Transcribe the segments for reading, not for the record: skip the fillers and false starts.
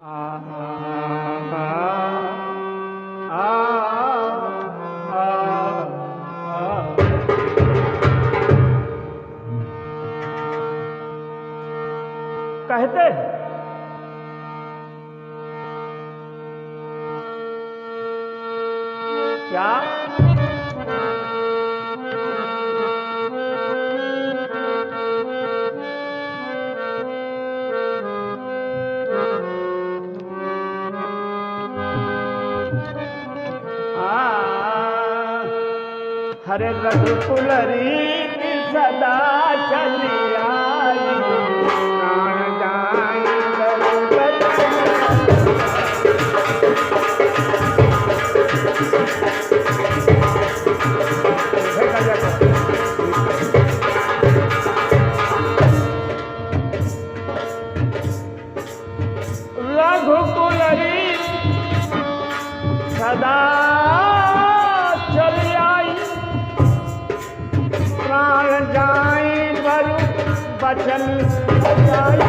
कहते हैं क्या हरे रघुकुलरी सदा चली आई प्राण जाए रघुकुलरी सदा चली आई प्राण जाए बरु बचन बचाई।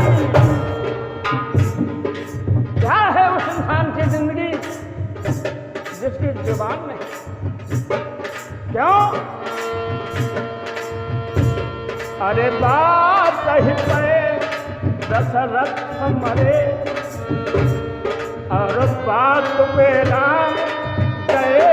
क्या है उस इंसान की जिंदगी जिसकी जुबान नहीं? क्यों? अरे बात ही पे दशरथ मरे और बात पे राम गए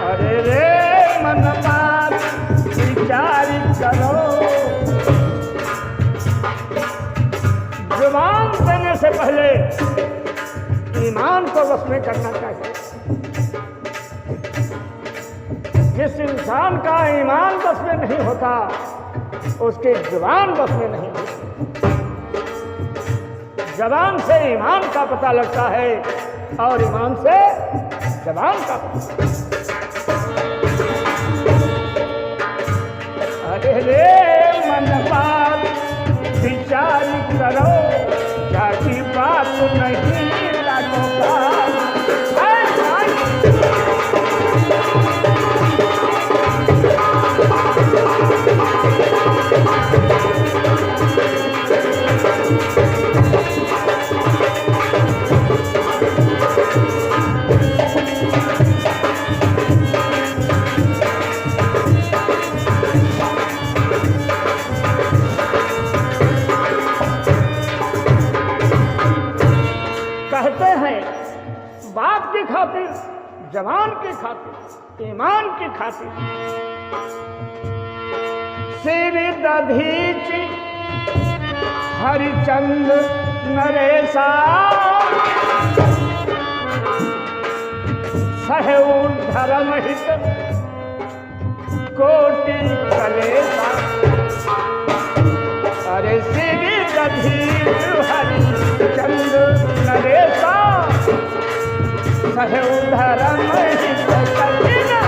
अरे रे मन बात विचार करो। जुबान देने से पहले ईमान को वश में करना चाहिए। जिस इंसान का ईमान वश में नहीं होता उसकी जुबान वश में नहीं होती। जबान से ईमान का पता लगता है और ईमान से जबान का पता। अरे रे मन बात विचार करो जाकी बात नहीं लागो का। कहते हैं बाप की खातिर, जवान की खातिर, ईमान की खातिर सिर दधीचि हरिचंद्र नरेशा सहु धर्म हित कोटि कलेशा। अरे सिर दधीच हरिचंद्र नरेशा सहु धर्म हित कलेशा।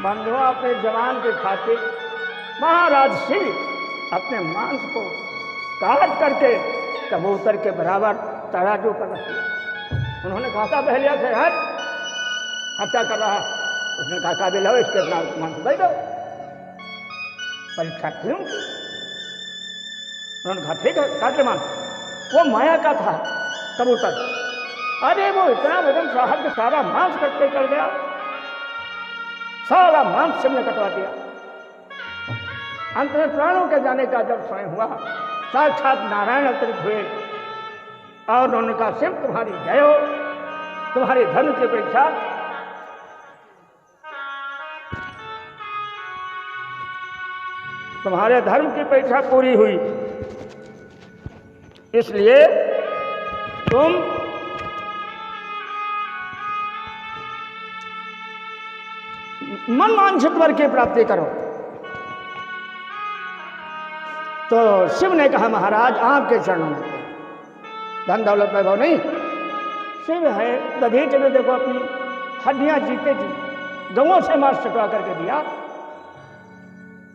बंधुओं, अपने जवान के खातिर महाराज शिव अपने मांस को काट करके कबूतर के बराबर तराजू पर रख दिया। उन्होंने कहा था बहलिया से हट, हत्या कर रहा। उसने कहा काबिल हो इसके मांस दे दो। परीक्षा क्यों की? उन्होंने कहा ठीक है काट ले मांस। वो माया का था कबूतर। अरे वो इतना वजन साहब के सारा मांस कट के कर गया, सारा मांस शिव ने कटवा दिया। अंत में प्राणों के जाने का जब समय हुआ साक्षात नारायण अवतरित हुए और उन्होंने कहा शिव तुम्हारी जय हो, तुम्हारे धर्म की परीक्षा तुम्हारे धर्म की परीक्षा पूरी हुई, इसलिए तुम मन वांछित वर की प्राप्ति करो। तो शिव ने कहा महाराज आपके चरणों में धन दौलत वैभव नहीं, शिव है दधीच ने देखो अपनी हड्डियां जीते जी गवों से मांस चटवा करके दिया।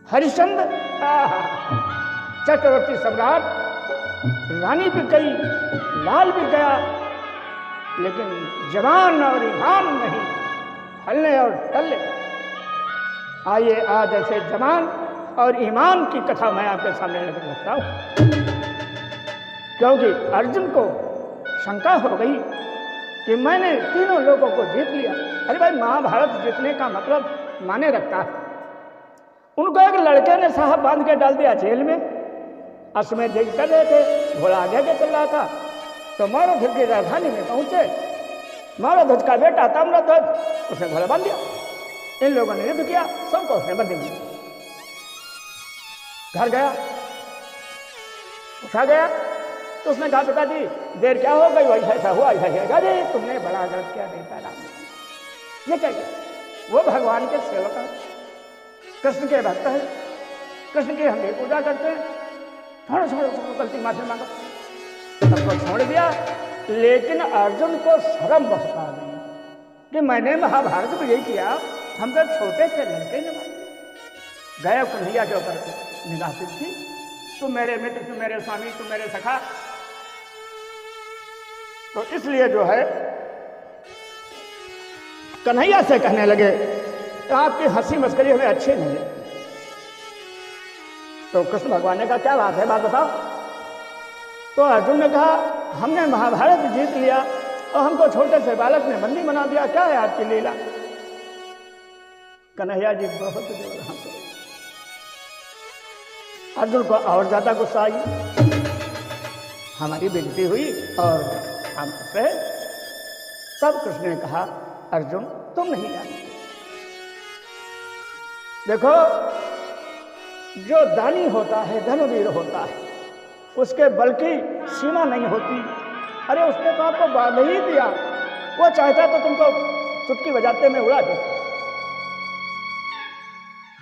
हरिश्चंद्र चक्रवर्ती सम्राट, रानी भी गई, लाल भी गया, लेकिन जवान और ईमान नहीं, हलने और टलने। आइए आज ऐसे जवान और ईमान की कथा मैं आपके सामने लेकर रखता हूं, क्योंकि अर्जुन को शंका हो गई कि मैंने तीनों लोगों को जीत लिया। अरे भाई, महाभारत जीतने का मतलब माने रखता है। उनको एक लड़के ने साहब बांध के डाल दिया जेल में, अश्वमेध यज्ञ कर रहे थे, घोड़ा आगे के चल रहा था, तो मौर्यध्वज की राजधानी में पहुंचे। मौर्यध्वज का बेटा ताम्रध्वज, उसने घोड़ा बांध दिया। इन लोगों ने युद्ध किया, सबको उसने बंदी दिया। घर गया, उठा गया तो उसने कहा पिताजी देर क्या हो गई, वैसा ऐसा हुआ, ऐसा। अरे तुमने बड़ा गलत क्या देता राम, ये क्या किया? वो भगवान के सेवक हैं, कृष्ण के भक्त हैं, कृष्ण की हम भी पूजा करते हैं, छोड़ो छोड़ो छोड़ो, गलती माफी मांगो। सबको छोड़ दिया, लेकिन अर्जुन को शर्म बहुत आ गई कि मैंने महाभारत में यही किया, हम तो छोटे से लड़के ने मारे। गए कन्हैया के ऊपर निगाह थी, तुम मेरे मित्र, तुम मेरे स्वामी, तुम मेरे सखा। तो इसलिए जो है कन्हैया से कहने लगे तो आपकी हंसी मस्करी हमें अच्छी नहीं है। तो कृष्ण भगवान ने कहा क्या बात है, बात बताओ। तो अर्जुन ने कहा हमने महाभारत जीत लिया और हमको छोटे से बालक ने बंदी बना दिया, क्या है आपकी लीला? कन्हैया जी बहुत जोर हंसे। अर्जुन को और ज्यादा गुस्सा आई, हमारी बेइज्जती हुई और हम हंसे। तब कृष्ण ने कहा अर्जुन तुम नहीं जानते, देखो जो दानी होता है, धनुवीर होता है, उसके बल की सीमा नहीं होती। अरे उसने तो आपको बांध ही दिया, वो चाहता तो तुमको चुटकी बजाते में उड़ा देता।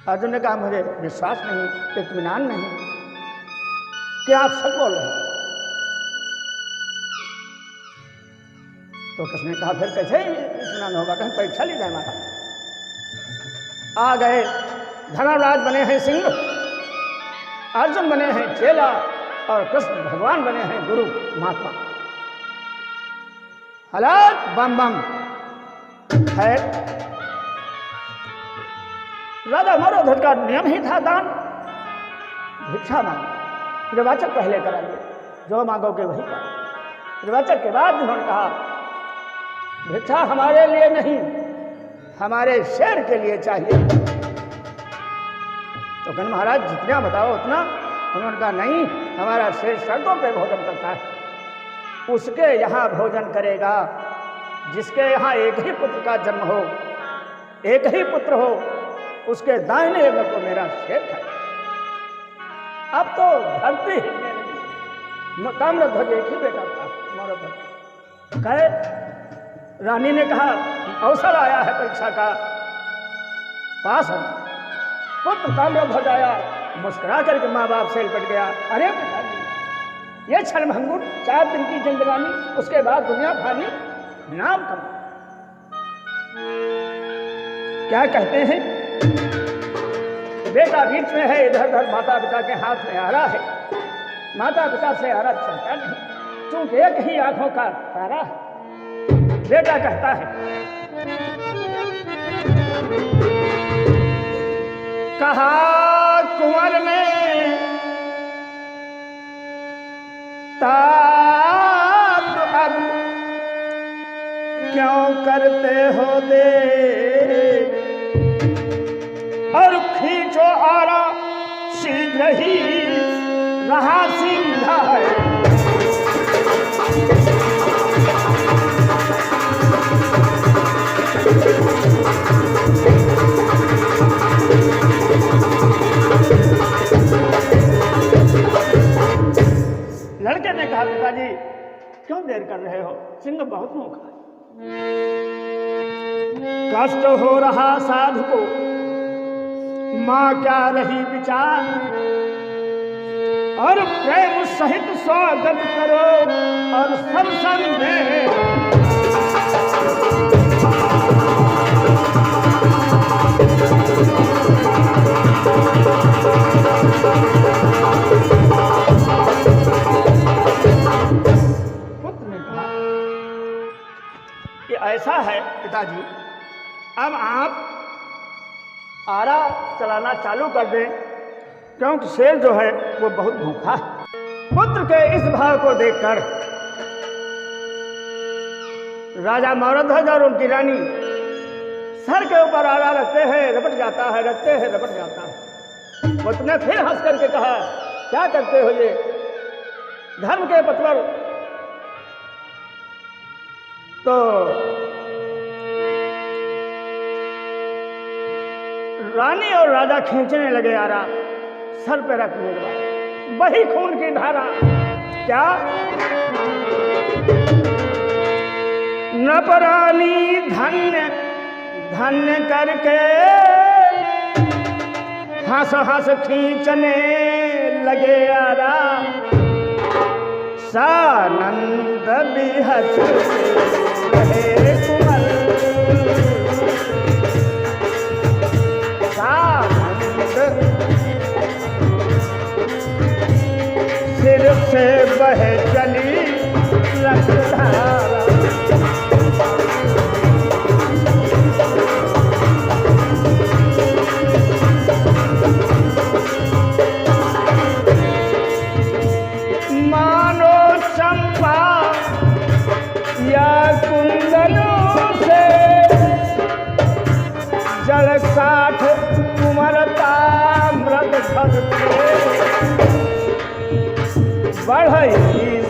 अर्जुन ने कहा मुझे विश्वास नहीं, इत्मीनान नहीं कि आप सच बोल रहे हैं। तो कृष्ण ने कहा फिर कैसे इत्मीनान होगा, कहीं परीक्षा ली जाए माता। आ गए, धर्मराज बने हैं सिंह, अर्जुन बने हैं चेला और कृष्ण भगवान बने हैं गुरु महात्मा। हालात बम बम है। राजा मौर्यध्वज का नियम ही था दान, भिक्षा मांगो, निर्वाचक पहले कराइए, जो मांगोगे वही करो। निर्वाचक के बाद उन्होंने कहा भिक्षा हमारे लिए नहीं, हमारे शेर के लिए चाहिए। तो कहने महाराज जितना बताओ उतना। उन्होंने कहा नहीं, हमारा शेर सड़कों पे भोजन करता है, उसके यहाँ भोजन करेगा जिसके यहाँ एक ही पुत्र का जन्म हो, एक ही पुत्र हो, उसके दाहिने अंग को मेरा शेर खाए। अब तो धरती हिलने लगी। ताम्रध्वज एक ही बेटा था मौर्यध्वज। कहे रानी ने कहा अवसर आया है परीक्षा का, पास हो। पुत्र ताम्रध्वज आया, मुस्कुरा करके माँ बाप से लिपट गया। अरे पिताजी ये क्षणभंगुर 4 दिन की जिंदगानी, उसके बाद दुनिया फानी, नाम कम। क्या कहते हैं, बेटा बीच में है, इधर उधर माता पिता के हाथ में आ रहा है, माता पिता से आ रहा चलता नहीं, चूंकि एक ही आंखों का तारा है। बेटा कहता है कहा कुंवर में ताप अब क्यों करते हो दे, और खींचो आरा शीघ्र ही रहा सीधा है। लड़के ने कहा पिताजी क्यों देर कर रहे हो, सिंह बहुत भूखा है, कष्ट हो रहा साधु को, माँ क्या रही विचार, और प्रेम सहित स्वागत करो और सब संग में ऐसा है पिताजी, अब आप आरा चलाना चालू कर दें, क्योंकि शेर जो है वो बहुत भूखा है। पुत्र के इस भाव को देखकर राजा मौरध्वज और उनकी रानी सर के ऊपर आरा रखते हैं, रपट जाता है, रखते हैं, रपट जाता है। पुत्र ने फिर हंस करके कहा, क्या करते हो ये धर्म के पथ पर? तो रानी और राजा खींचने लगे आरा, सर पे रखने के बाद वही खून की धारा। क्या नपरानी धन्य धन्य करके हंस हंस खींचने लगे आरा, सानंद बिहस रहे कुमल, सिर से बह चली रसधारा। मानो चंपा या कुंदनों से जल काठ कुमरता मृद खड़के, बढ़ई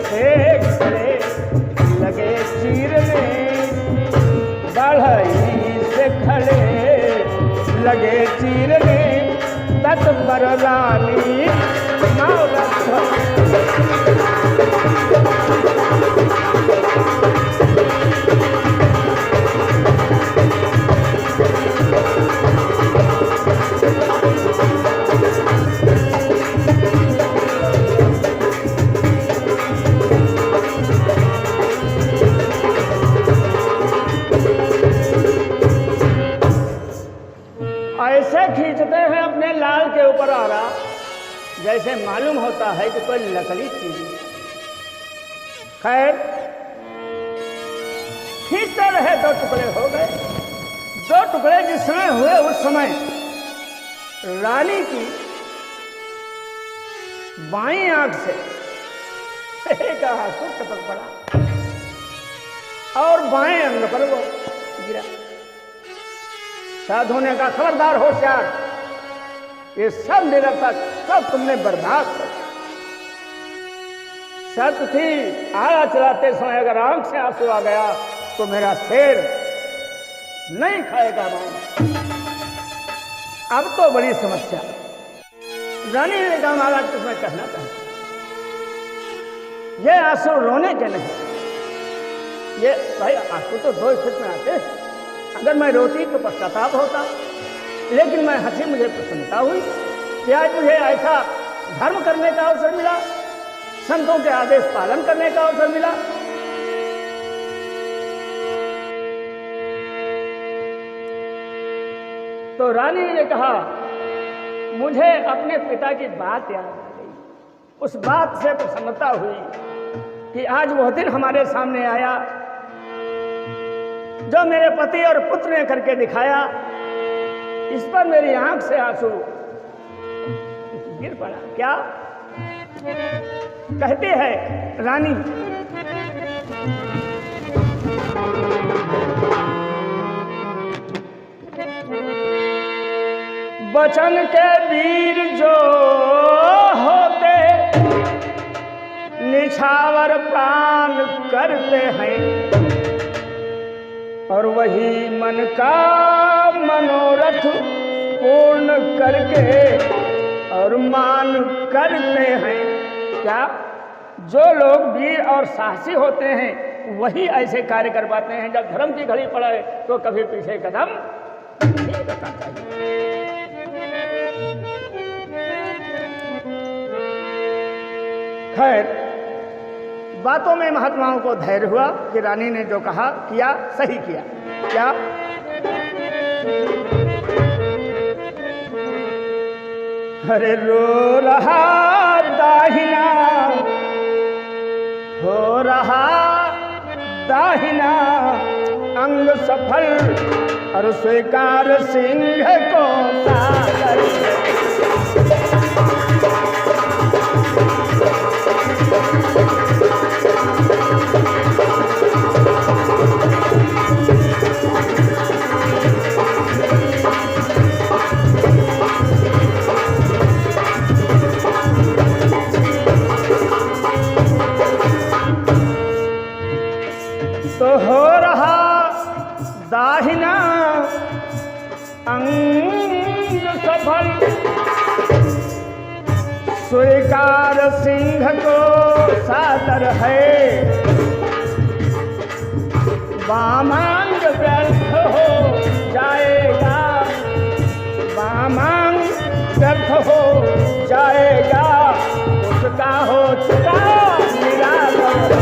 से खड़े लगे चीरने, बढ़ई से खड़े लगे चीरने, तत्पर रानी ऐसे खींचते हैं अपने लाल के ऊपर आरा, जैसे मालूम होता है कि कोई लकड़ी चीज। खैर खींचते रहे, दो टुकड़े हो गए। दो टुकड़े जिस समय हुए उस समय रानी की बाईं आंख से एक आंसू टपक पड़ा और बाएं अंग पर वो गिरा। साधु ने कहा, खबरदार होशियार, ये सब निरर्थक, सब तुमने बर्बाद कर। शर्त थी आरा चलाते समय अगर आंख से आंसू आ गया तो मेरा शेर नहीं खाएगा मां। अब तो बड़ी समस्या। रानी ने कहा, महाराज तुम्हें कहना चाहता, ये आंसू रोने के नहीं, ये भाई आंसू तो दो स्थिति में आते हैं। अगर मैं रोती तो पश्चाताप होता, लेकिन मैं हंसी, मुझे प्रसन्नता हुई कि आज मुझे ऐसा धर्म करने का अवसर मिला, संतों के आदेश पालन करने का अवसर मिला। तो रानी ने कहा, मुझे अपने पिता की बात याद आ गई। उस बात से प्रसन्नता हुई कि आज वह दिन हमारे सामने आया जो मेरे पति और पुत्र ने करके दिखाया। इस पर मेरी आंख से आंसू गिर पड़ा। क्या कहती है रानी, बचन के वीर जो होते निछावर प्राण करते हैं, और वही मन का मनोरथ पूर्ण करके और मान करते हैं। क्या जो लोग वीर और साहसी होते हैं वही ऐसे कार्य कर पाते हैं। जब धर्म की घड़ी पड़े तो कभी पीछे कदम नहीं रखना चाहिए। खैर, बातों में महात्माओं को धैर्य हुआ कि रानी ने जो कहा किया, सही किया। क्या? अरे रो रहा दाहिना, हो रहा दाहिना अंग सफल, और स्वीकार सिंह को सागर। तो हो रहा दाहिना अंग सफल, स्वीकार सिंह को सादर है। वामांग व्यर्थ हो जाएगा, वामांग व्यर्थ हो जाएगा, उसका हो चुका निरादर।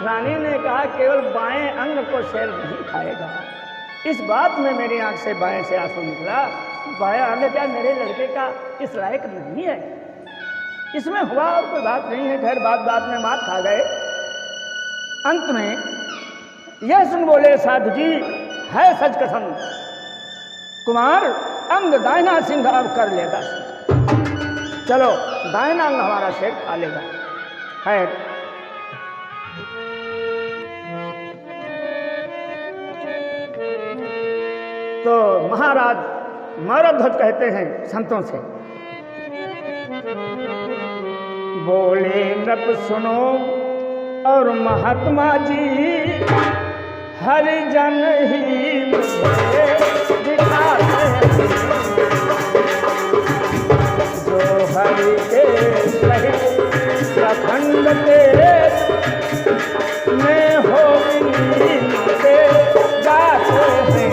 रानी ने कहा केवल बाएं अंग को शेर नहीं खाएगा। इस बात में मेरी आंख से बाएं से आंसू निकला। बाया अंग क्या मेरे लड़के का इस लायक नहीं है? इसमें हुआ और कोई बात नहीं है। खैर, बात बात में मात खा गए। अंत में यह सुन बोले साधु जी, है सच कसम, कुमार अंग दाहिना सिंह अब कर लेगा। चलो, दाहिना अंग हमारा शेर खा लेगा। खैर, तो महाराज मौरध्वज कहते हैं संतों से, बोले नृप सुनो और महात्मा जी, हरिजन ही मुझे दिखाते हैं, जो हरि के सहित प्रखंड तेरे में हो से जाते हैं।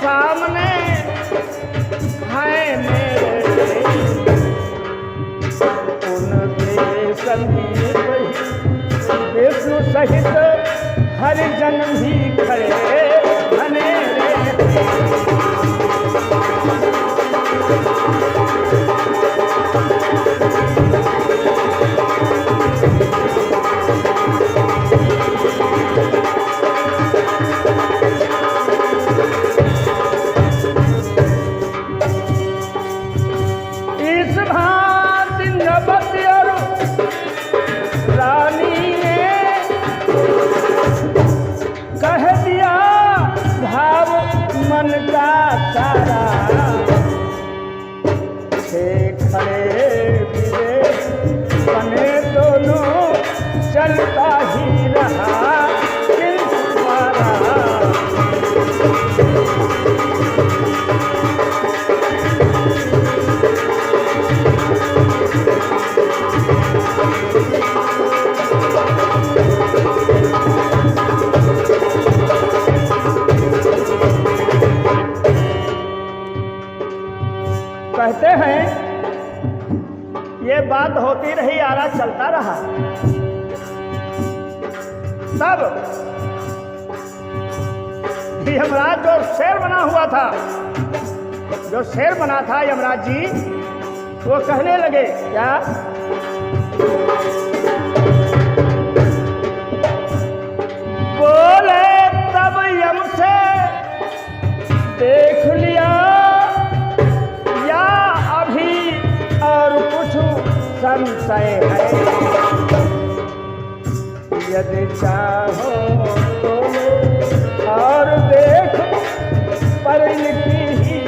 सामने है मेरे उनके संदीप विष्णु सहित हरिजन भी खड़े बने मन का सारा खड़े विवेक बने दोनों चलता ही रहा कहते हैं ये बात होती रही, आरा चलता रहा। तब यमराज जो शेर बना हुआ था, जो शेर बना था यमराज जी, वो कहने लगे क्या? बोले तब यम से देख लिया संशय है, यदि चाहो तो और देख पर इनकी ही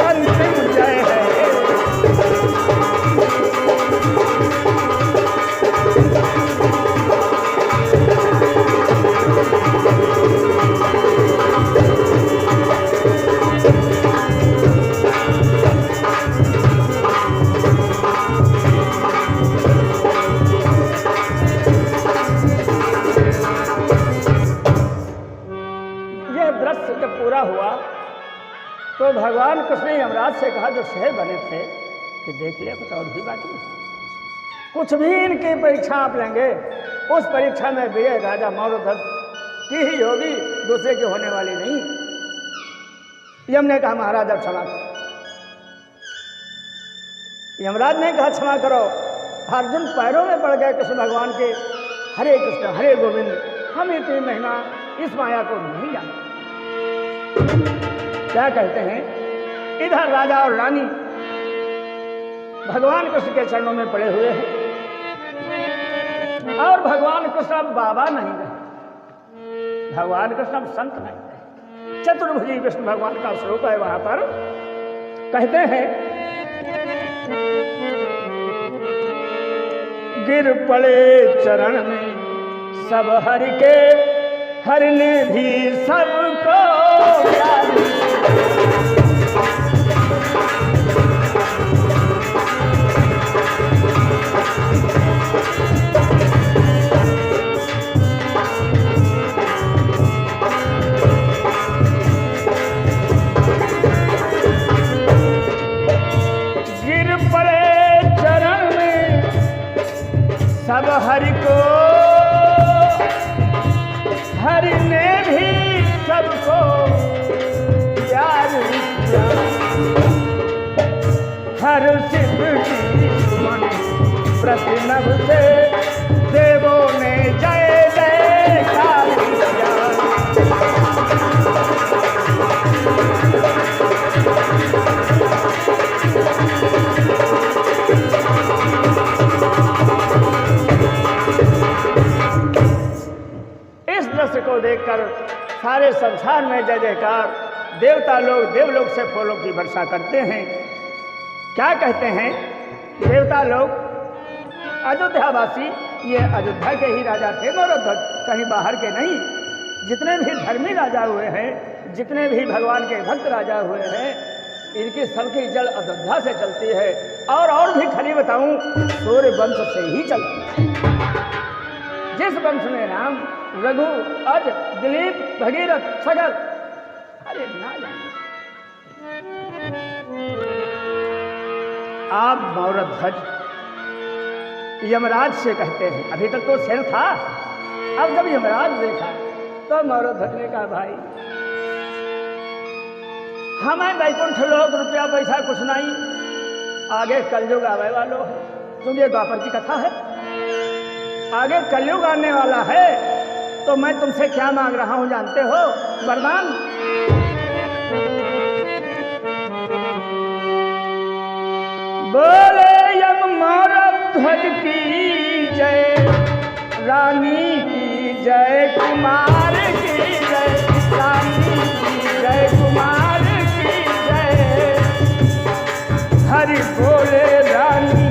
अंतिम जय है। पूरा हुआ तो भगवान कृष्ण ने यमराज से कहा, जो शहर बने थे, कि देख लिया कुछ और भी बाकी है, कुछ भी इनकी परीक्षा आप लेंगे, उस परीक्षा में विजय राजा मौर्यध्वज की ही होगी, दूसरे की होने वाली नहीं। यम ने कहा, महाराज अब क्षमा करो। यमराज ने कहा, क्षमा करो। अर्जुन पैरों में पड़ गए कृष्ण भगवान के, हरे कृष्ण हरे गोविंद, हम इतनी महिमा इस माया को नहीं जानते। क्या कहते हैं, इधर राजा और रानी भगवान कृष्ण के चरणों में पड़े हुए हैं, और भगवान कृष्ण अब बाबा नहीं रहे, भगवान कृष्ण अब संत नहीं रहे, चतुर्भुजी विष्णु भगवान का स्वरूप है। वहां पर कहते हैं, गिर पड़े चरण में सब हरि के, हरि ने भी सबको प्यार। गिर पड़े चरण में सब हरि को, हरि ने भी सबको प्यार किया। हर सिद्धि मन प्रतिनभ से देवों ने जय जयकार किया। इस दृश्य को देखकर सारे संसार में जय जयकार, देवता लोग देवलोक से फूलों की वर्षा करते हैं। क्या कहते हैं देवता लोग, अयोध्यावासी, ये अयोध्या के ही राजा थे मौर्यध्वज, कहीं बाहर के नहीं। जितने भी धर्मी राजा हुए हैं, जितने भी भगवान के भक्त राजा हुए हैं, इनकी सबकी जड़ अयोध्या से चलती है। और भी खरी बताऊं, सूर्य वंश से ही चलती है। जिस वंश में राम, रघु, अज, दिलीप, भगीरथ, सगर, अरे ना जाने। आप मौर्यध्वज यमराज से कहते हैं, अभी तक तो शेर था, अब जब यमराज देखा तो मौर्यध्वज ने कहा, भाई हमें वैकुंठ लोक रुपया पैसा कुछ नहीं, आगे कलयुग आवे वालो है। क्योंकि ये द्वापर की कथा है, आगे कलयुग आने वाला है, तो मैं तुमसे क्या मांग रहा हूं जानते हो? वरदान। बोले यम मौर्यध्वज की जय, रानी की जय, कुमार की जय, रानी की जय, कुमार की जय। हरि बोले रानी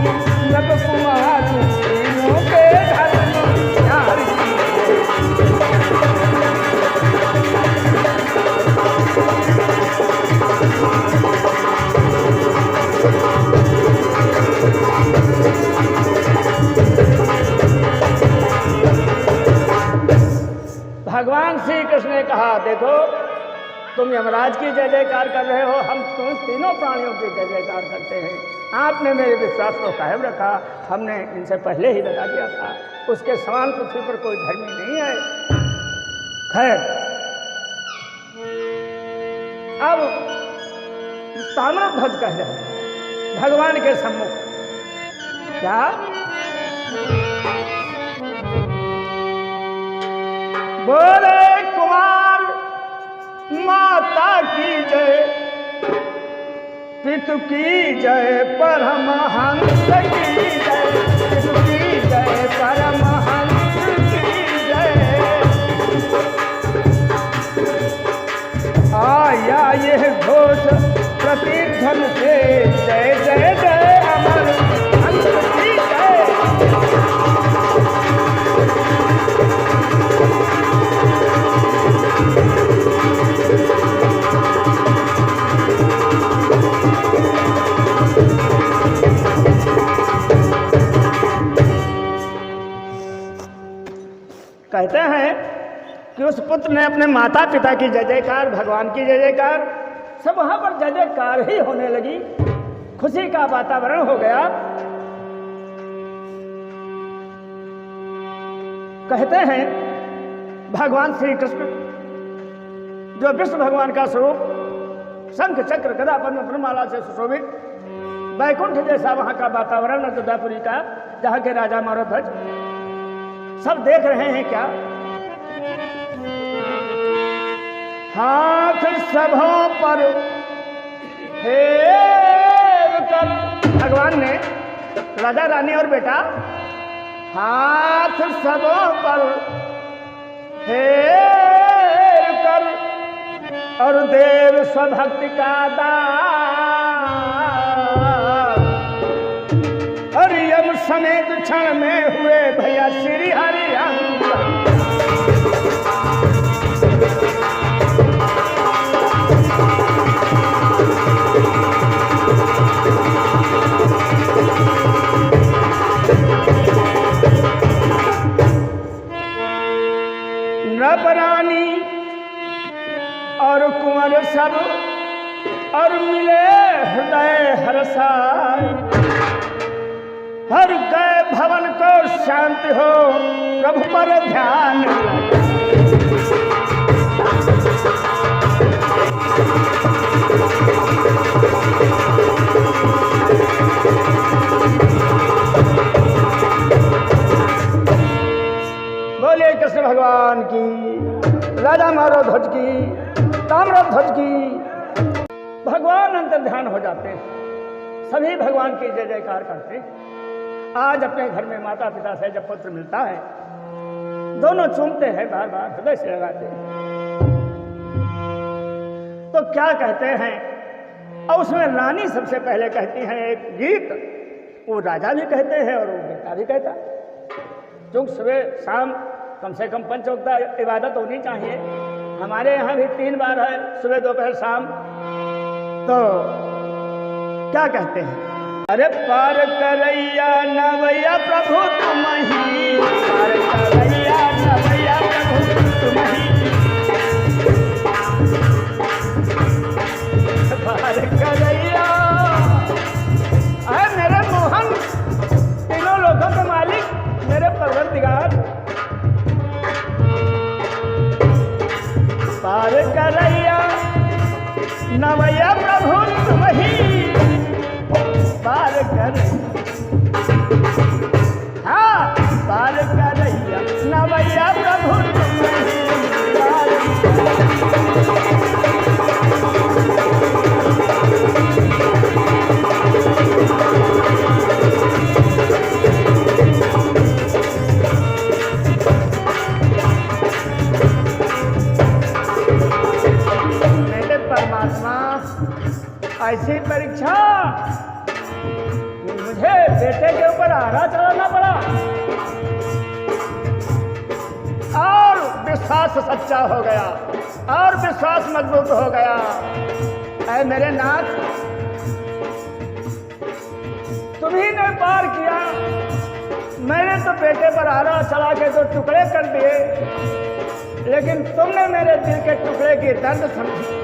नग कुमार, तीनों के धर्म प्यार की भगवान श्री कृष्ण ने कहा, देखो तुम यमराज की जय जयकार कर रहे हो, हम तुम तीनों प्राणियों की जय जयकार करते हैं। आपने मेरे विश्वास को कायम रखा, हमने इनसे पहले ही बता दिया था, उसके समान पृथ्वी पर कोई धर्मी नहीं है। खैर, अब ताम्रध्वज कह रहे हैं भगवान के सम्मुख, क्या बोले? कुमार माता की जय, पितु की जय, परमहंस की जय, विष्णु की जय, परमहंस की जय। आया यह घोष प्रतिध्वनि से, जय जय जय अमर हंस की जय। कहते हैं कि उस पुत्र ने अपने माता पिता की जय जयकार, भगवान की जय जयकार, सब वहां पर जय जयकार ही होने लगी। खुशी का वातावरण हो गया। कहते हैं भगवान श्री कृष्ण जो विष्णु भगवान का स्वरूप, शंख चक्र गदा पद्म फूलमाला से सुशोभित, वैकुंठ जैसा वहां का वातावरण अयोध्यापुरी का, जहां के राजा मारोध्वज सब देख रहे हैं क्या? हाथ सबों पर फेर कर, भगवान ने राजा रानी और बेटा हाथ सबों पर फेर कर और देव स्वभक्ति का दान, और यम समेत क्षण में हुए भैया श्री हरि अंग। नृपरानी और कुंवर सब और मिले हृदय हर्षाय, हर गए भवन को शांति हो, प्रभु पर ध्यान। बोलिए कृष्ण भगवान की, राजा मारोध्वज की, ताम्रध्वज की। भगवान अंतर ध्यान हो जाते हैं, सभी भगवान की जय जयकार करते हैं। आज अपने घर में माता पिता से जब पुत्र मिलता है, दोनों चूमते हैं, बार बार हृदय से लगाते हैं, तो क्या कहते हैं? और उसमें रानी सबसे पहले कहती हैं एक गीत, वो राजा भी कहते हैं और वो बेटा भी कहता है। क्योंकि सुबह शाम कम से कम 5 वक्त इबादत होनी चाहिए। हमारे यहाँ भी 3 बार है, सुबह दोपहर शाम। तो क्या कहते हैं? अरे पार करैया नवैया प्रभु तुम ही, पार करैया नवैया प्रभु तुम ही, पार करैया। अरे मेरे मोहन, तीनों लोगों के मालिक, मेरे परवरदिगार, पार करैया नवैया प्रभु तुम ही, पार कर, हाँ पार करैया नवैया प्रभु तुम ही, पार। मेरे परमात्मा, ऐसी परीक्षा मुझे बेटे के ऊपर आरा चलाना पड़ा, और विश्वास सच्चा हो गया, और विश्वास मजबूत हो गया। ऐ मेरे नाथ, तुम्ही ने पार किया। मैंने तो बेटे पर आरा चला के तो टुकड़े कर दिए, लेकिन तुमने मेरे दिल के टुकड़े की दर्द समझी,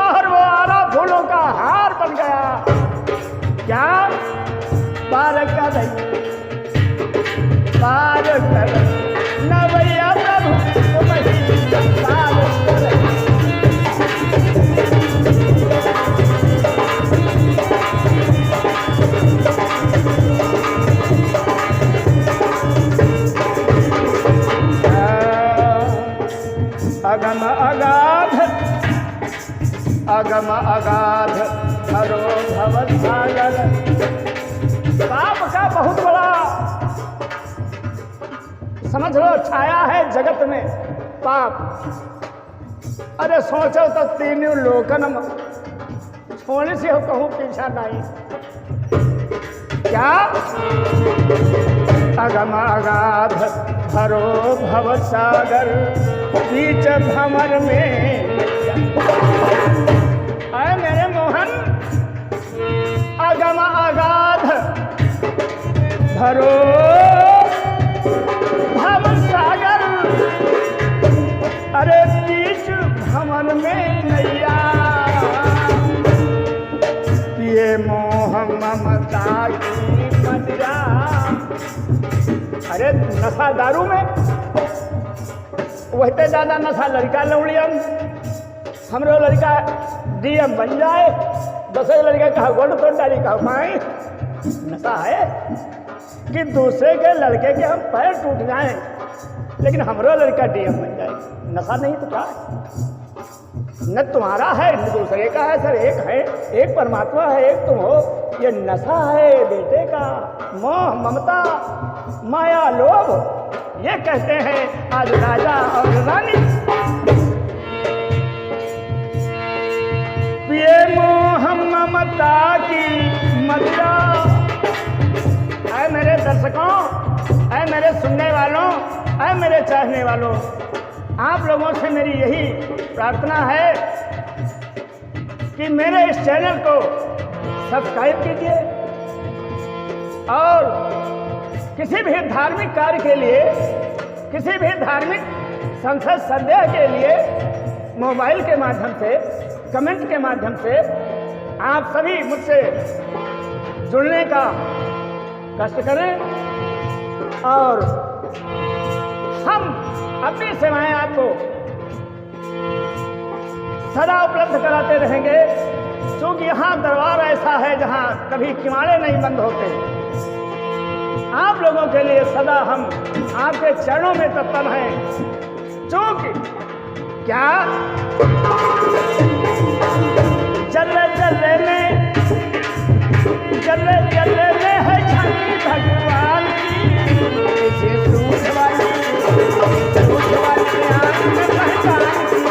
और वो आरा फूलों का हार बन गया। क्या? पार कर, पार कर नवैया प्रभु तुम ही, पार कर। अगम अगाध, अगम अगाध हरो भव सागर, समझ लो छाया है जगत में पाप। अरे सोचो तो तीनों लोकन छोड़ने से हो कहूँ पीछा नहीं। क्या अगम अगाध भरो भव सागर बीच भंवर में। अरे मेरे मोहन अगम अगाध भरो भव सागर, अरे बीच भंवर में नैया ये मोह ममता की मदिरा। अरे नशा दारू में वही ज्यादा नशा लड़का लौड़ियम। हमरो लड़का डीएम बन जाए, 10 लड़का कहा गोल्ड तो डाली कहा माए। नशा है कि दूसरे के लड़के के हम पैर टूट जाएं लेकिन हमरो लड़का डीएम बन जाए। नशा नहीं तो क्या है? न तुम्हारा है न दूसरे का है सर, एक है, एक परमात्मा है, एक तुम हो। ये नशा है बेटे का, मोह ममता माया लोभ, ये कहते हैं आज राजा और रानी। पिए मोह ममता की मदिरा। ऐ मेरे दर्शकों, ऐ मेरे सुनने वालों, ऐ मेरे चाहने वालों, आप लोगों से मेरी यही प्रार्थना है कि मेरे इस चैनल को सब्सक्राइब कीजिए और किसी भी धार्मिक कार्य के लिए, किसी भी धार्मिक संशय संदेह के लिए मोबाइल के माध्यम से, कमेंट के माध्यम से आप सभी मुझसे जुड़ने का कष्ट करें और हम अपनी सेवाएं आपको सदा उपलब्ध कराते रहेंगे। क्योंकि यहाँ दरबार ऐसा है जहाँ कभी किवाड़े नहीं बंद होते। आप लोगों के लिए सदा हम आपके चरणों में तत्पर हैं। क्योंकि क्या जल्ले जल्ले में, जल्ले जल्ले में है छवि भगवान की। इसे सूझ वाली आँख में पहचान की।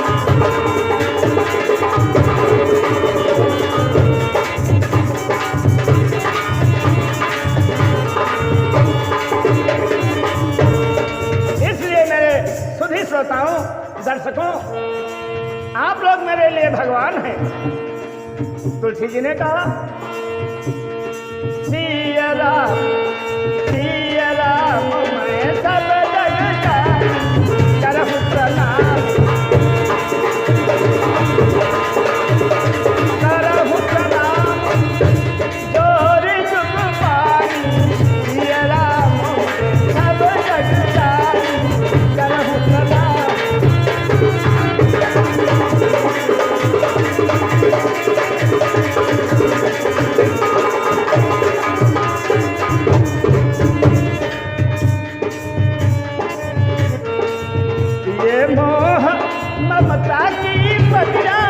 इसलिए मेरे सुधी श्रोताओं, दर्शकों, आप लोग मेरे लिए भगवान हैं। तुलसी जी ने कहा सिया राम मैं सब जग करहु प्रणाम, करहु प्रणाम जोरी जुग पाई। सिया राम सब जग करहु प्रणाम। ये मोह ममता की मदिरा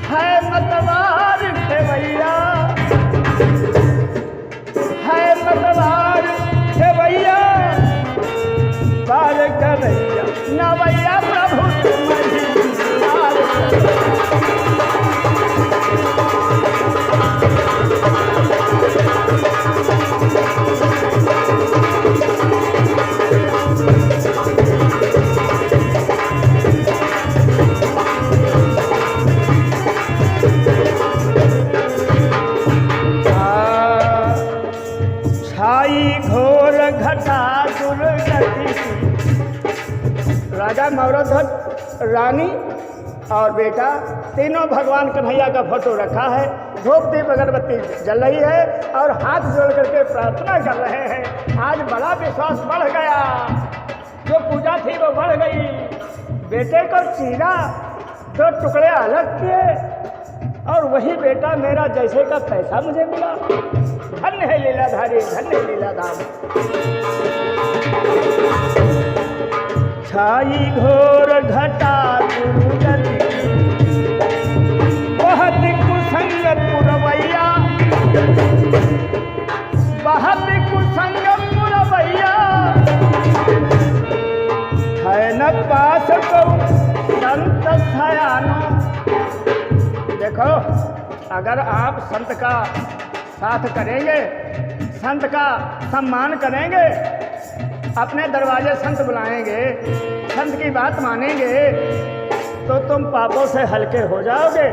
है मतवार खेवैया, है मतवार खेवैया। पार करैया नवैया प्रभु तुम्हारी पार घोर घटा दुर्गति। राजा मौरधन, रानी और बेटा तीनों भगवान कन्हैया का फोटो रखा है। धूप दीप अगरबत्ती जल रही है और हाथ जोड़ करके प्रार्थना कर रहे हैं। आज बड़ा विश्वास बढ़ गया, जो पूजा थी वो बढ़ गई। बेटे को चीरा, 2 टुकड़े अलग किए और वही बेटा मेरा जैसे का पैसा मुझे मिला। धन्य है लीलाधारी, धन्य है लीलाधाम। छाई घोर घटा दुर्गति, बहुत कुसंग पुरवैया। बहुत देखो, अगर आप संत का साथ करेंगे, संत का सम्मान करेंगे, अपने दरवाजे संत बुलाएंगे, संत की बात मानेंगे, तो तुम पापों से हल्के हो जाओगे।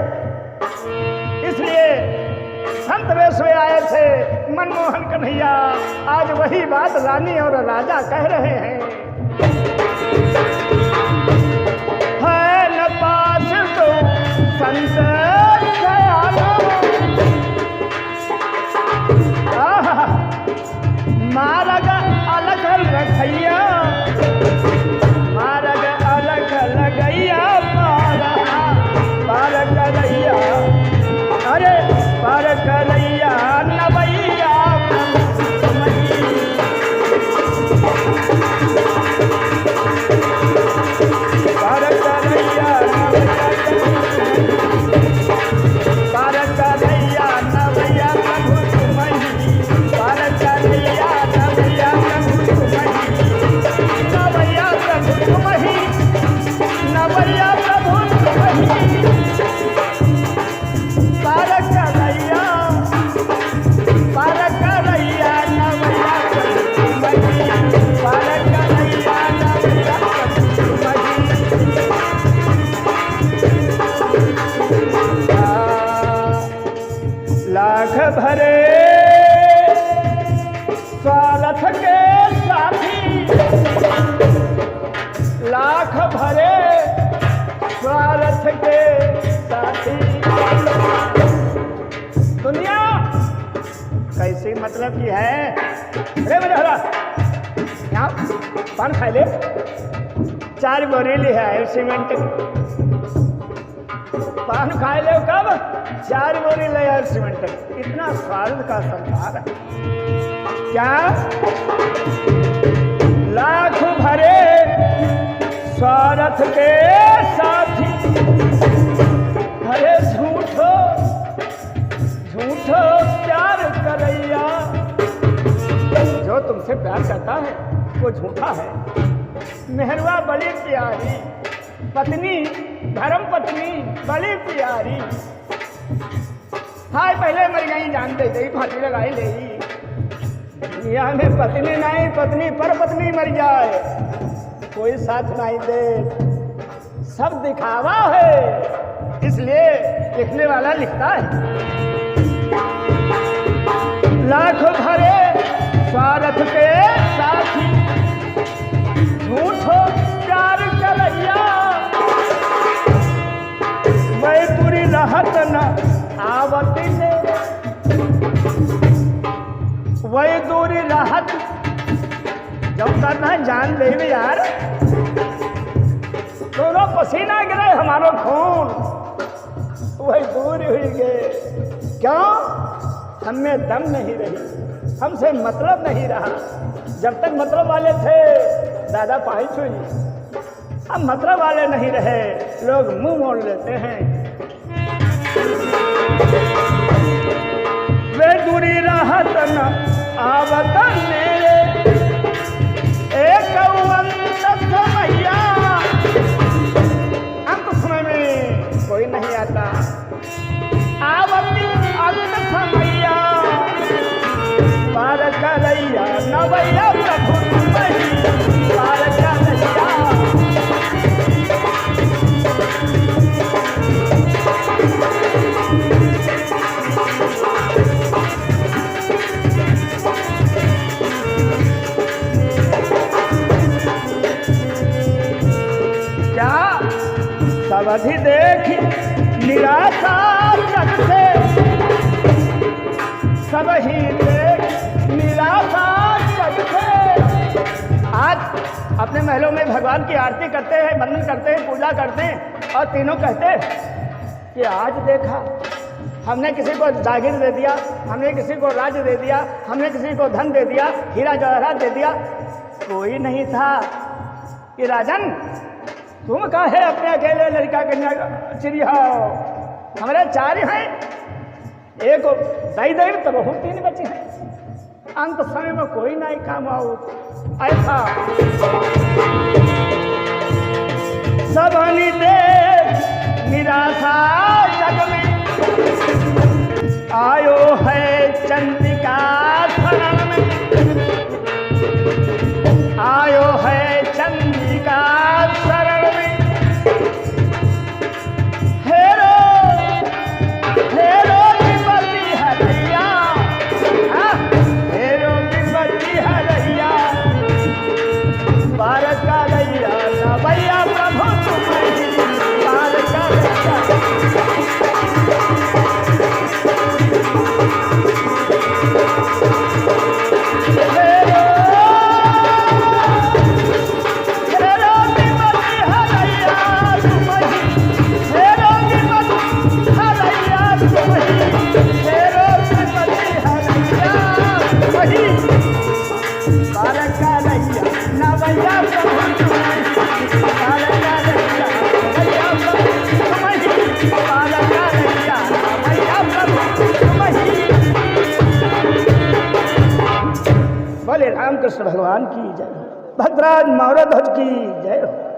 इसलिए संत वेश में आए थे मनमोहन कन्हैया, आज वही बात रानी और राजा कह रहे हैं। है न पास तो संत दयालो, मार्ग अलग रखैया, मार्ग अलग लगैया, पार करैया, अरे पार करैया नवैया पार करैया पार करैया नवैया प्रभु तुम्हीं, पार करैया नवैया प्रभु तुम्हीं, नवैया प्रभु तुम्हीं, नवैया प्रभु तुम्हीं, पार करैया नवैया प्रभु तुम्हीं, पार करैया नवैया प्रभु तुम्हीं। लाख भरे स्वार्थ के साथी, लाख भरे स्वार्थ के साथी, दुनिया कैसी मतलब की है। अरे मेरे हरा यहाँ पान खा ले, 4 बोरीली है सीमेंट, पान खा ले कब, 4 बोरी ले यार सीमेंट। इतना स्वार्थ का संसार है क्या। लाख भरे स्वार्थ के साथी, अरे झूठो झूठो प्यार करैया, जो तुमसे प्यार करता है वो झूठा है। मेहरवा बड़ी प्यारी पत्नी, धर्म पत्नी बड़ी प्यारी, हाय पहले मर गई जान दे गई, फांसी लगाई ले। दुनिया में पत्नी नहीं, पत्नी पर पत्नी मर जाए कोई साथ नहीं दे, सब दिखावा है। इसलिए लिखने वाला लिखता है, लाख भरे स्वार्थ के साथी, झूठो प्यार करैया, मैं पूरी रहत न आवती ने, वही दूरी राहत जब करना जान ले यार, दोनों पसीना गिरे हमारो खून, वही दूर हुई गए। क्यों? हमें दम नहीं रही, हमसे मतलब नहीं रहा। जब तक मतलब वाले थे दादा पाई छुई, अब मतलब वाले नहीं रहे, लोग मुंह मोड़ लेते हैं। वे दूरी राहत न आवत मेरे, एक समैया, अंत समय में कोई नहीं आता, आवती अंत समैया, पार करैया नवैया प्रभु तुम्हीं, पार करैया। अवधि देखी निराशा जग से, सब ही देख निराशा जग से। आज अपने महलों में भगवान की आरती करते हैं, वंदन करते हैं, पूजा करते हैं, और तीनों कहते हैं कि आज देखा हमने किसी को जागीर दे दिया, हमने किसी को राज्य दे दिया, हमने किसी को धन दे दिया, हीरा जवाहरात दे दिया, कोई नहीं था कि राजन तुम काहे अपने अकेले लड़का कन्या चिड़ियाओ, हमारे 4 हैं, एक दई दई तो बहुत 3 बचे हैं, अंत समय में कोई नहीं काम आओ। ऐसा सब निराशा जग में, आयो है चंद्रिका शरण में, आयो है चंद्रिका शरण में, हेरो हेरो विपत्ति हरैया, हेरो विपत्ति हरैया, पार का लैया नवैया प्रभु तुम्हें, पार का लैया बोले रामकृष्ण भगवान की जय, भद्राज मौर्य ध्वज की जय हो।